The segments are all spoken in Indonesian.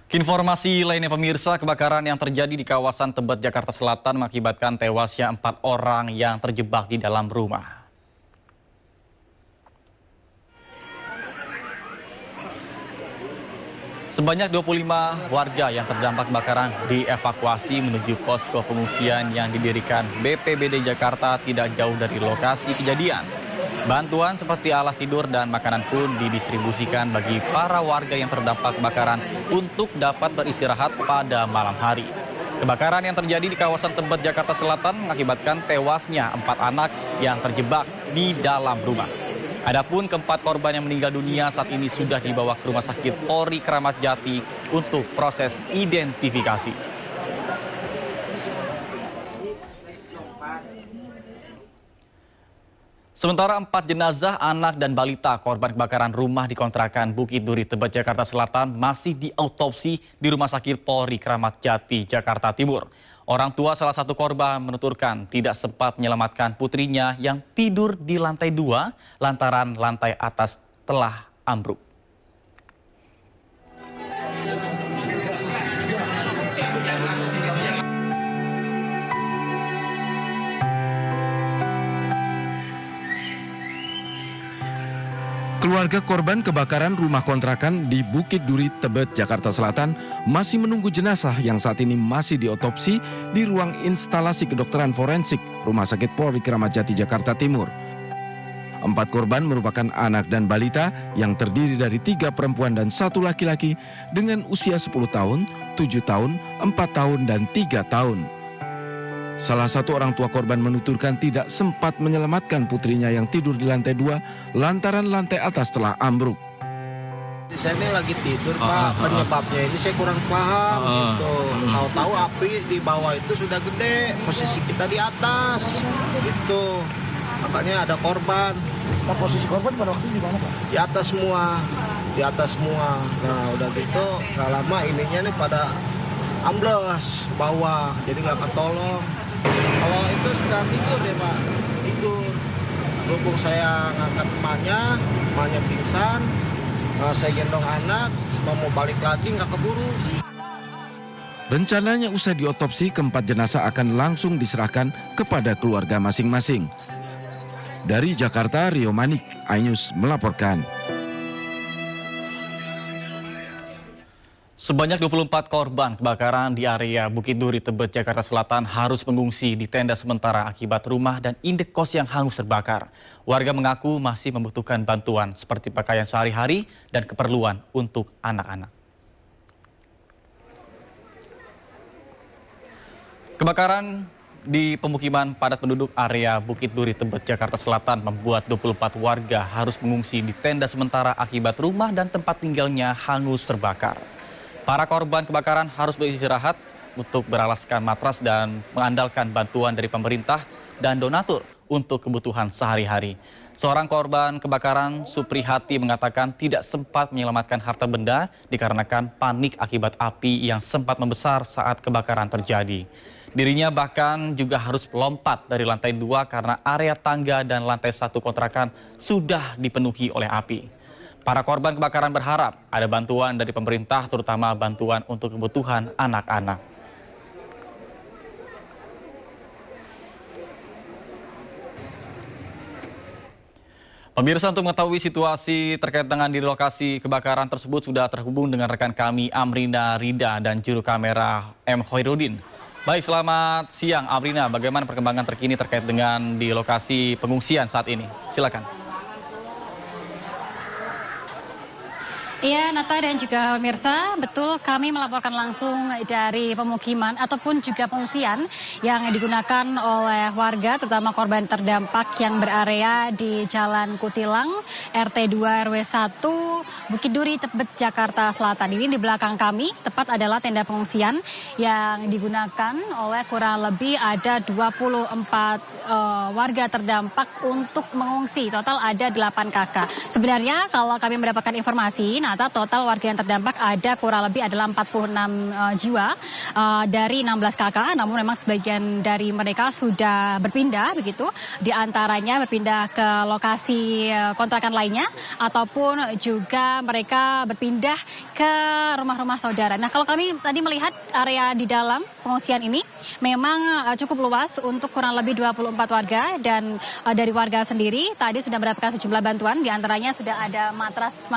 Informasi lainnya pemirsa, kebakaran yang terjadi di kawasan Tebet, Jakarta Selatan mengakibatkan tewasnya 4 orang yang terjebak di dalam rumah. Sebanyak 25 warga yang terdampak kebakaran dievakuasi menuju posko pengungsian yang didirikan BPBD Jakarta tidak jauh dari lokasi kejadian. Bantuan seperti alas tidur dan makanan pun didistribusikan bagi para warga yang terdampak kebakaran untuk dapat beristirahat pada malam hari. Kebakaran yang terjadi di kawasan Tebet, Jakarta Selatan mengakibatkan tewasnya 4 anak yang terjebak di dalam rumah. Adapun keempat korban yang meninggal dunia saat ini sudah dibawa ke Rumah Sakit Polri Kramat Jati untuk proses identifikasi. Sementara 4 jenazah anak dan balita korban kebakaran rumah di kontrakan Bukit Duri, Tebet, Jakarta Selatan masih diautopsi di Rumah Sakit Polri Kramat Jati, Jakarta Timur. Orang tua salah satu korban menuturkan tidak sempat menyelamatkan putrinya yang tidur di lantai 2 lantaran lantai atas telah ambruk. Keluarga korban kebakaran rumah kontrakan di Bukit Duri, Tebet, Jakarta Selatan masih menunggu jenazah yang saat ini masih diotopsi di ruang instalasi kedokteran forensik Rumah Sakit Polri Kramat Jati, Jakarta Timur. 4 korban merupakan anak dan balita yang terdiri dari 3 perempuan dan 1 laki-laki dengan usia 10 tahun, 7 tahun, 4 tahun, dan 3 tahun. Salah satu orang tua korban menuturkan tidak sempat menyelamatkan putrinya yang tidur di lantai 2 lantaran lantai atas telah ambruk. Saya ini lagi tidur Pak, penyebabnya ini saya kurang paham gitu. Tahu-tahu api di bawah itu sudah gede, posisi kita di atas gitu. Makanya ada korban. Posisi korban pada waktu itu di mana Pak? Di atas semua. Nah udah gitu gak lama ininya nih pada amblas bawah, jadi nggak ketolong. Kalau itu sedang tidur deh Pak, tidur. Berhubung saya ngangkat emaknya pingsan, saya gendong anak, mau balik lagi nggak keburu. Rencananya usai diotopsi, keempat jenazah akan langsung diserahkan kepada keluarga masing-masing. Dari Jakarta, Rio Manik, iNews melaporkan. Sebanyak 24 korban kebakaran di area Bukit Duri, Tebet, Jakarta Selatan harus mengungsi di tenda sementara akibat rumah dan indekos yang hangus terbakar. Warga mengaku masih membutuhkan bantuan seperti pakaian sehari-hari dan keperluan untuk anak-anak. Kebakaran di pemukiman padat penduduk area Bukit Duri, Tebet, Jakarta Selatan membuat 24 warga harus mengungsi di tenda sementara akibat rumah dan tempat tinggalnya hangus terbakar. Para korban kebakaran harus beristirahat untuk beralaskan matras dan mengandalkan bantuan dari pemerintah dan donatur untuk kebutuhan sehari-hari. Seorang korban kebakaran, Suprihati, mengatakan tidak sempat menyelamatkan harta benda dikarenakan panik akibat api yang sempat membesar saat kebakaran terjadi. Dirinya bahkan juga harus lompat dari lantai 2 karena area tangga dan lantai 1 kontrakan sudah dipenuhi oleh api. Para korban kebakaran berharap ada bantuan dari pemerintah, terutama bantuan untuk kebutuhan anak-anak. Pemirsa, untuk mengetahui situasi terkait dengan di lokasi kebakaran tersebut sudah terhubung dengan rekan kami Amrina Rida dan juru kamera M. Hoirudin. Baik, selamat siang Amrina, bagaimana perkembangan terkini terkait dengan di lokasi pengungsian saat ini? Silakan. Iya, Nata dan juga pemirsa, betul kami melaporkan langsung dari pemukiman ataupun juga pengungsian yang digunakan oleh warga, terutama korban terdampak yang berarea di Jalan Kutilang, RT 2 RW 1, Bukit Duri, Tebet, Jakarta Selatan. Ini di belakang kami, tepat adalah tenda pengungsian yang digunakan oleh kurang lebih ada 24 warga terdampak untuk mengungsi. Total ada 8 kakak. Sebenarnya kalau kami mendapatkan informasi, Nata, total warga yang terdampak ada kurang lebih adalah 46 jiwa dari 16 kakak, namun memang sebagian dari mereka sudah berpindah begitu, di antaranya berpindah ke lokasi kontrakan lainnya ataupun juga mereka berpindah ke rumah-rumah saudara. Nah, kalau kami tadi melihat area di dalam pengungsian ini memang cukup luas untuk kurang lebih 24 warga, dan dari warga sendiri tadi sudah mendapatkan sejumlah bantuan, di antaranya sudah ada matras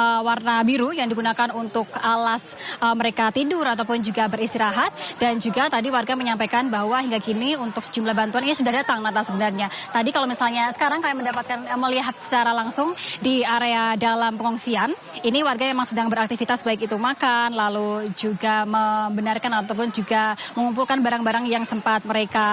warna biru yang digunakan untuk alas mereka tidur ataupun juga beristirahat, dan juga tadi warga menyampaikan bahwa hingga kini untuk sejumlah bantuan ini sudah datang Nata sebenarnya. Tadi kalau misalnya sekarang kami melihat secara langsung di area dalam pengungsian, ini warga memang sedang beraktivitas baik itu makan, lalu juga membenarkan ataupun juga mengumpulkan barang-barang yang sempat mereka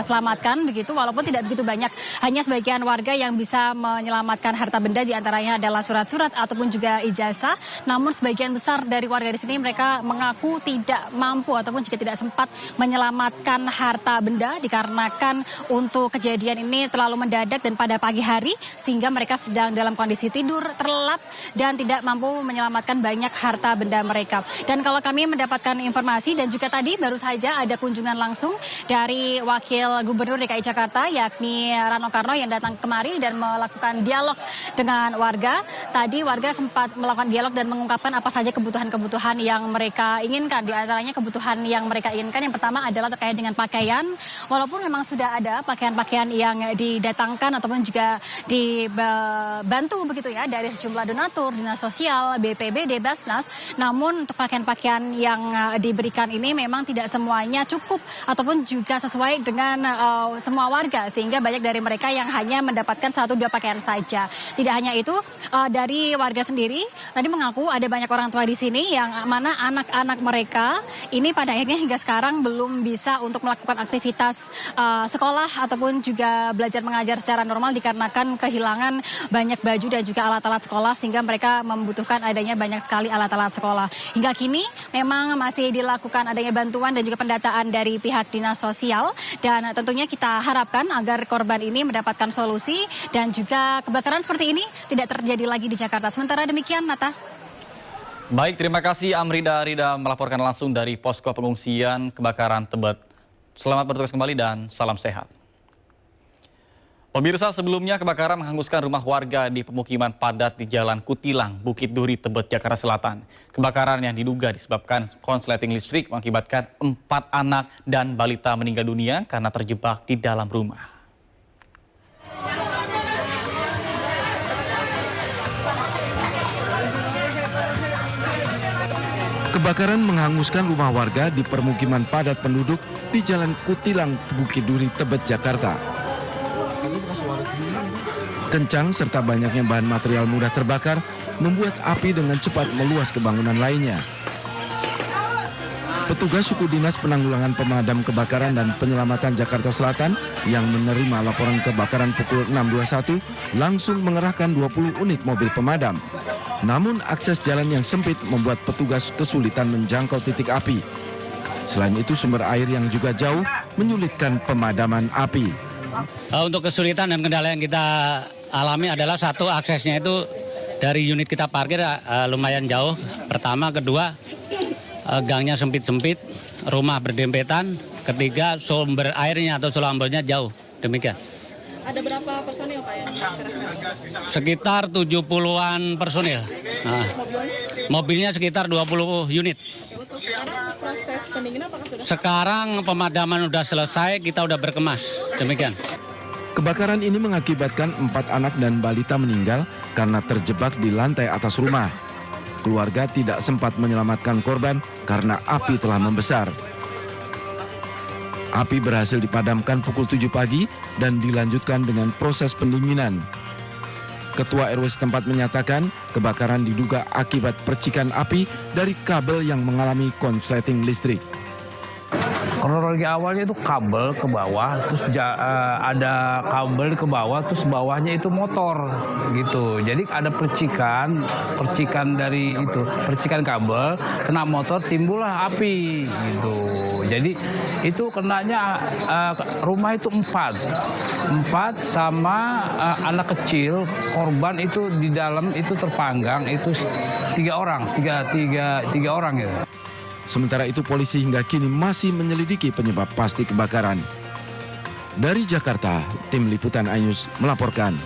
selamatkan begitu, walaupun tidak begitu banyak, hanya sebagian warga yang bisa menyelamatkan harta benda, di antaranya adalah surat-surat ataupun juga ijazah. Namun sebagian besar dari warga di sini mereka mengaku tidak mampu ataupun juga tidak sempat menyelamatkan harta benda dikarenakan untuk kejadian ini terlalu mendadak dan pada pagi hari, sehingga mereka sedang dalam kondisi tidur terlelap dan tidak mampu menyelamatkan banyak harta benda mereka. Dan kalau kami mendapatkan informasi dan juga tadi baru saja ada kunjungan langsung dari Wakil Gubernur DKI Jakarta yakni Rano Karno yang datang kemari dan melakukan dialog dengan warga. Tadi warga sempat melakukan dialog dan mengungkapkan apa saja kebutuhan-kebutuhan yang mereka inginkan. Di antaranya kebutuhan yang mereka inginkan yang pertama adalah terkait dengan pakaian. Walaupun memang sudah ada pakaian-pakaian yang didatangkan ataupun juga dibantu begitu ya dari sejumlah donatur, dinas sosial, BPBD, Basnas. Namun untuk pakaian-pakaian yang diberikan ini memang tidak semuanya cukup ataupun juga sesuai dengan semua warga, sehingga banyak dari mereka yang hanya mendapatkan 1-2 pakaian saja. Tidak hanya itu, dari warga sendiri tadi mengaku ada banyak orang tua di sini yang mana anak-anak mereka ini pada akhirnya hingga sekarang belum bisa untuk melakukan aktivitas sekolah ataupun juga belajar mengajar secara normal dikarenakan kehilangan banyak baju dan juga alat-alat sekolah, sehingga mereka membutuhkan adanya banyak sekali alat-alat sekolah. Hingga kini memang masih dilakukan adanya bantuan dan juga pendataan dari pihak dinas sosial, dan tentunya kita harapkan agar korban ini mendapatkan solusi dan juga kebakaran seperti ini tidak terjadi lagi di Jakarta. Sementara demikian, Nata. Baik, terima kasih Amrida Rida melaporkan langsung dari posko pengungsian kebakaran Tebet. Selamat bertugas kembali dan salam sehat. Pemirsa, sebelumnya kebakaran menghanguskan rumah warga di pemukiman padat di Jalan Kutilang, Bukit Duri, Tebet, Jakarta Selatan. Kebakaran yang diduga disebabkan konsleting listrik mengakibatkan 4 anak dan balita meninggal dunia karena terjebak di dalam rumah. Kebakaran menghanguskan rumah warga di permukiman padat penduduk di Jalan Kutilang, Bukit Duri, Tebet, Jakarta. Kencang serta banyaknya bahan material mudah terbakar membuat api dengan cepat meluas ke bangunan lainnya. Petugas suku dinas penanggulangan pemadam kebakaran dan penyelamatan Jakarta Selatan yang menerima laporan kebakaran pukul 6.21 langsung mengerahkan 20 unit mobil pemadam. Namun akses jalan yang sempit membuat petugas kesulitan menjangkau titik api. Selain itu sumber air yang juga jauh menyulitkan pemadaman api. Untuk kesulitan dan kendala yang kita alami adalah satu, aksesnya itu dari unit kita parkir lumayan jauh. Pertama, kedua gangnya sempit-sempit, rumah berdempetan. Ketiga, sumber airnya atau sulambernya jauh. Demikian. Ada berapa personil Pak yang Sekitar 70-an personil. Nah, mobilnya sekitar 20 unit. Untuk sekarang proses pendinginan apakah sudah? Sekarang pemadaman sudah selesai, kita sudah berkemas. Demikian. Kebakaran ini mengakibatkan 4 anak dan balita meninggal karena terjebak di lantai atas rumah. Keluarga tidak sempat menyelamatkan korban karena api telah membesar. Api berhasil dipadamkan pukul 7 pagi dan dilanjutkan dengan proses pendinginan. Ketua RW setempat menyatakan kebakaran diduga akibat percikan api dari kabel yang mengalami konsleting listrik. Kronologi awalnya itu kabel ke bawah, terus ada kabel ke bawah, terus bawahnya itu motor gitu. Jadi ada percikan dari itu, percikan kabel kena motor, timbullah api gitu. Jadi itu kenanya rumah itu empat sama anak kecil. Korban itu di dalam itu terpanggang itu tiga orang ya. Sementara itu polisi hingga kini masih menyelidiki penyebab pasti kebakaran. Dari Jakarta, tim liputan iNews melaporkan.